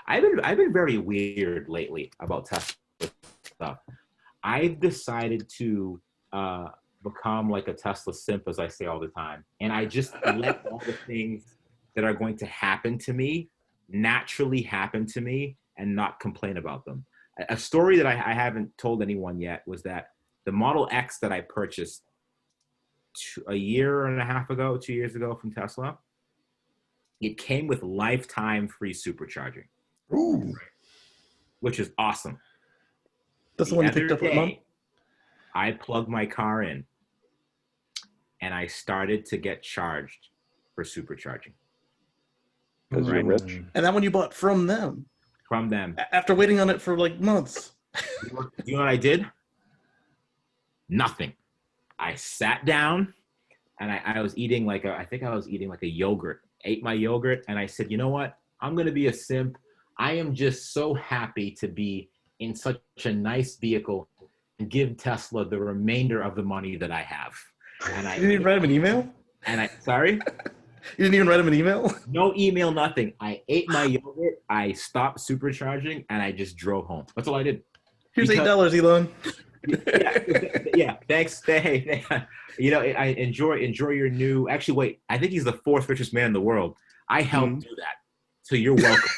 I've been very weird lately about Tesla stuff. I've decided to become like a Tesla simp, as I say all the time, and I just let all the things that are going to happen to me naturally happen to me and not complain about them. A story that I haven't told anyone yet was that the Model X that I purchased a year and a half ago, 2 years ago from Tesla, it came with lifetime free supercharging. Ooh. Which is awesome. That's the one you picked up with Mom? I plugged my car in and I started to get charged for supercharging. Because you're rich. And that one you bought from them? From them. After waiting on it for like months. You know what I did? Nothing. I sat down and I was eating I think I was eating like a yogurt. Ate my yogurt and I said, you know what? I'm going to be a simp. I am just so happy to be in such a nice vehicle and give Tesla the remainder of the money that I have. And you didn't even write him an email? Sorry? You didn't even write him an email? No email, nothing. I ate my yogurt, I stopped supercharging, and I just drove home. That's all I did. Here's $8, Elon. Yeah, thanks. Hey, you know, I enjoy your new. Actually, wait. I think he's the fourth richest man in the world. I helped do that, so you're welcome.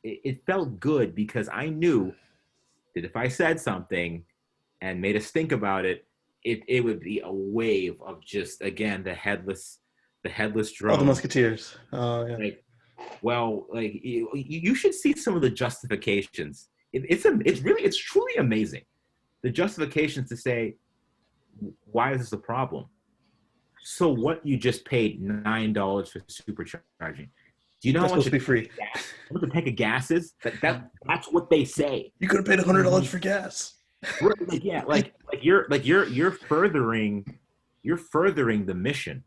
It felt good because I knew that if I said something and made us think about it, it would be a wave of just again the headless drone. Oh, the Musketeers. Oh yeah. You should see some of the justifications. It's truly amazing. The justifications to say, why is this a problem? So what? You just paid $9 for supercharging. Do you know how much to be free? What the tank of gas is? That's what they say. You could have paid $100 for gas. You're furthering the mission.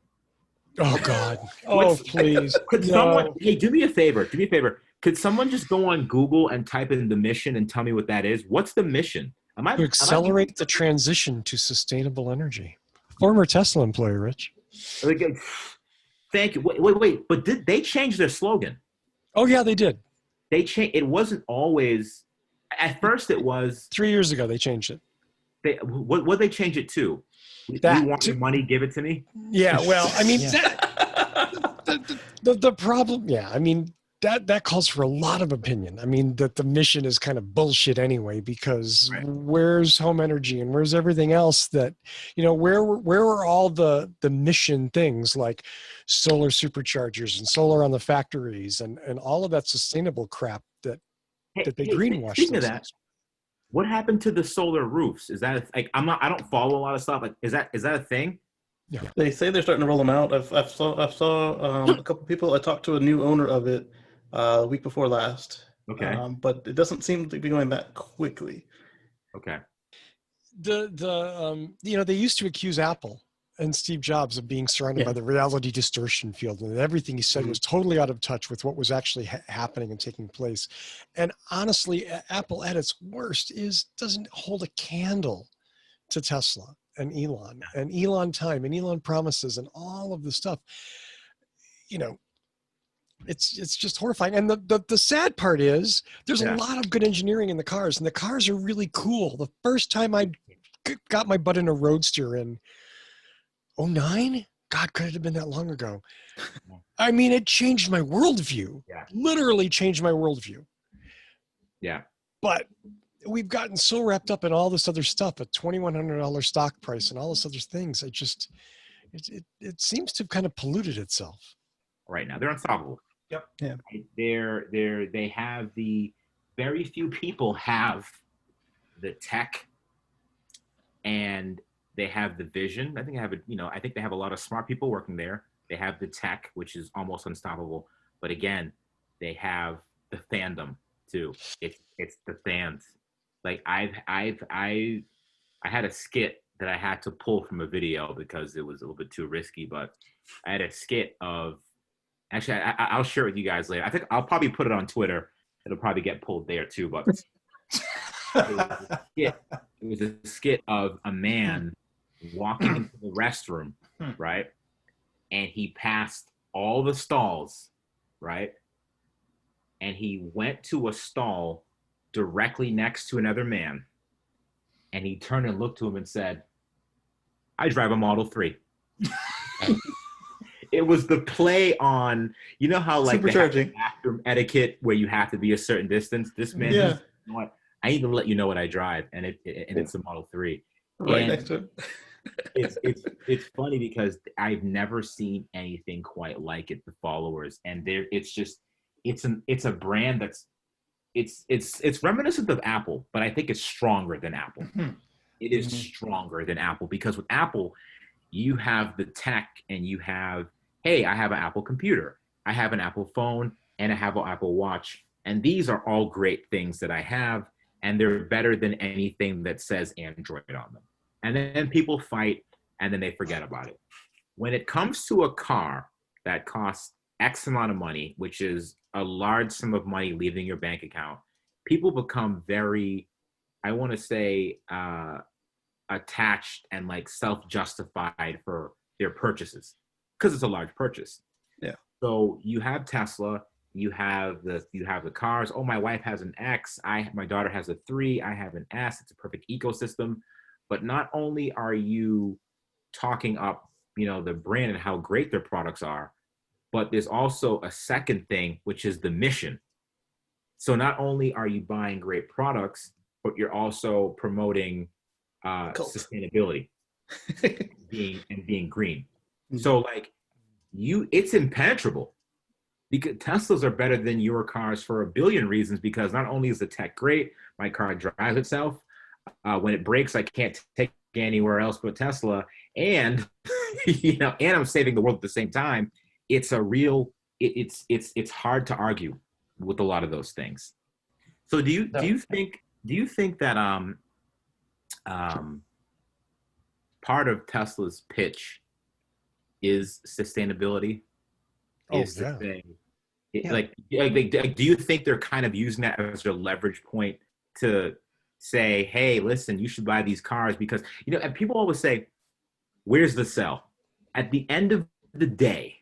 Oh God! Oh please! Someone? Hey, do me a favor. Could someone just go on Google and type in the mission and tell me what that is? What's the mission? To accelerate the transition to sustainable energy. Former Tesla employee, Rich. Thank you. Wait. But did they change their slogan? Oh yeah, they did. They changed. It wasn't always. At first, it was 3 years ago. They changed it. What they change it to? You want your money? Give it to me. Yeah. Well, I mean, the problem. Yeah. I mean, that calls for a lot of opinion. I mean, that the mission is kind of bullshit anyway, because where's home energy and where's everything else that, you know, where are all the mission things like solar superchargers and solar on the factories and all of that sustainable crap that they greenwash. Speaking of that, what happened to the solar roofs? Is that I don't follow a lot of stuff. Like, is that a thing? Yeah. They say they're starting to roll them out. I saw a couple people. I talked to a new owner of it the week before last. Okay. But it doesn't seem to be going that quickly. Okay. You know, they used to accuse Apple and Steve Jobs of being surrounded by the reality distortion field, and everything he said was totally out of touch with what was actually happening and taking place. And honestly, Apple at its worst doesn't hold a candle to Tesla and Elon time and Elon promises and all of the stuff. You know, it's just horrifying. And the sad part is there's a lot of good engineering in the cars, and the cars are really cool. The first time I got my butt in a Roadster in 2009, God, could it have been that long ago? I mean, it changed my worldview. Yeah. Literally changed my worldview. Yeah. But we've gotten so wrapped up in all this other stuff, a $2,100 stock price and all this other things. It seems to have kind of polluted itself. Right now, they're unstoppable. Yep. Yeah. They have very few people have the tech and they have the vision. I think they have a lot of smart people working there. They have the tech, which is almost unstoppable. But again, they have the fandom too. It's the fans. Like I had a skit that I had to pull from a video because it was a little bit too risky. But I had a skit of. Actually, I'll share it with you guys later. I think I'll probably put it on Twitter. It'll probably get pulled there too. But it was a skit of a man walking into the restroom, right? And he passed all the stalls, right? and he went to a stall directly next to another man, and he turned and looked to him and said, "I drive a Model 3." It was the play on, you know how like they have Supercharging. bathroom etiquette where you have to be a certain distance. This man, Yeah. you know what? I need to let you know what I drive, and it's a Model 3. Right And next to it. it's funny because I've never seen anything quite like it. The followers, and there, it's a brand that's it's reminiscent of Apple, but I think it's stronger than Apple. It is stronger than Apple because with Apple, you have the tech and you have, hey, I have an Apple computer, I have an Apple phone, and I have an Apple Watch, and these are all great things that I have, and they're better than anything that says Android on them. And then people fight, and then they forget about it. When it comes to a car that costs X amount of money, which is a large sum of money leaving your bank account, people become very, I want to say, attached and like self-justified for their purchases because it's a large purchase. Yeah. So you have Tesla, you have the cars. Oh, my wife has an X. My daughter has a 3. I have an S. It's a perfect ecosystem. But not only are you talking up, the brand and how great their products are, but there's also a second thing, which is the mission. So not only are you buying great products, but you're also promoting sustainability being green. So like it's impenetrable because Teslas are better than your cars for a billion reasons, because not only is the tech great, my car drives itself. When it breaks, I can't take it anywhere else but Tesla. And, and I'm saving the world at the same time. It's a real, it's hard to argue with a lot of those things. So do you think that part of Tesla's pitch is sustainability? To say, like, do you think they're kind of using that as a leverage point to say, hey, listen, you should buy these cars? Because, and people always say, where's the sell? At the end of the day,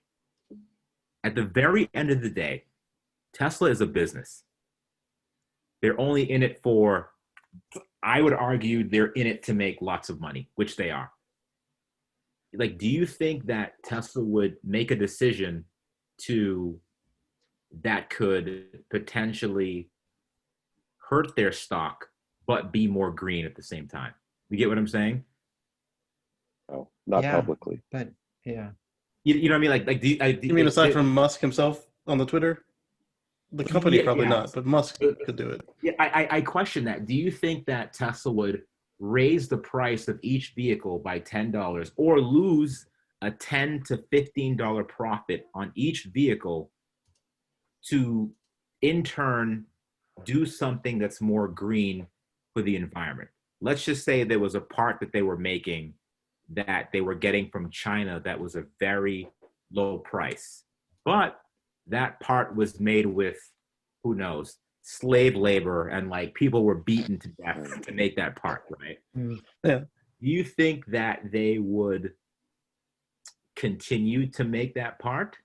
at the very end of the day, Tesla is a business. They're only in it for, I would argue, they're in it to make lots of money, which they are. Like, do you think that Tesla would make a decision that could potentially hurt their stock, but be more green at the same time? You get what I'm saying? Oh, not publicly. But yeah. You know what I mean? Like, you mean aside from Musk himself on the Twitter? The company probably not, but Musk could do it. Yeah, I question that. Do you think that Tesla would raise the price of each vehicle by $10 or lose a $10 to $15 profit on each vehicle to, in turn, do something that's more green for the environment? Let's just say there was a part that they were making that they were getting from China that was a very low price, but that part was made with, who knows, slave labor, and like people were beaten to death to make that part, right? Yeah. Do you think that they would continue to make that part,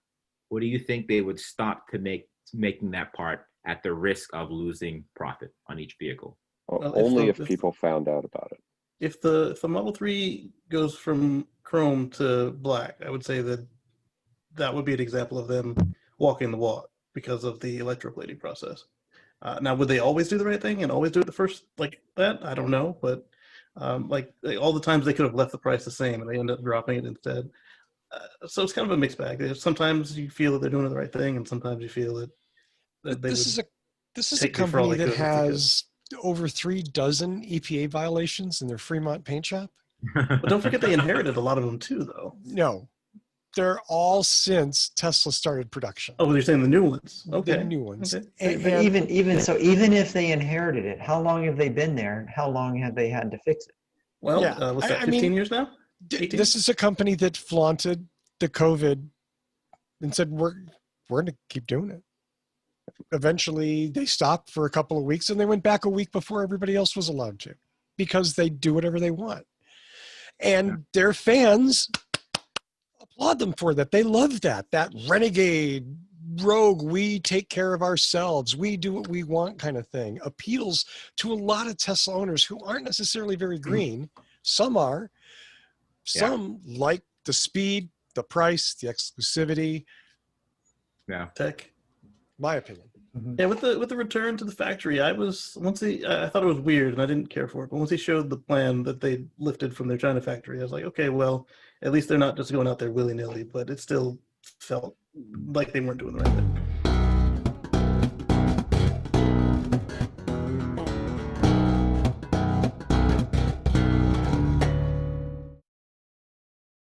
or do you think they would stop to making that part at the risk of losing profit on each vehicle? Well, only if people found out about it. If the Model 3 goes from chrome to black, I would say that would be an example of them walking the walk because of the electroplating process. Now, would they always do the right thing and always do it the first like that? I don't know, but like all the times they could have left the price the same and they end up dropping it instead. So it's kind of a mixed bag. Sometimes you feel that they're doing the right thing, and sometimes you feel that they this is a company that has over 3 dozen EPA violations in their Fremont paint shop. But don't forget they inherited a lot of them too, though. No, they're all since Tesla started production. Oh, you're saying the new ones? Okay, the new ones. Okay. But even if they inherited it, how long have they been there? How long have they had to fix it? Well, what's that? 15 years now? 18? This is a company that flaunted the COVID and said we're going to keep doing it. Eventually, they stopped for a couple of weeks, and they went back a week before everybody else was allowed to, because they do whatever they want, and their fans applaud them for that. They love that renegade, rogue, we take care of ourselves, we do what we want kind of thing appeals to a lot of Tesla owners who aren't necessarily very green. Some are. Some like the speed, the price, the exclusivity. Yeah. Tech. My opinion. Yeah, with the return to the factory, I thought it was weird and I didn't care for it. But once he showed the plan that they lifted from their China factory, I was like, okay, well, at least they're not just going out there willy nilly. But it still felt like they weren't doing the right thing.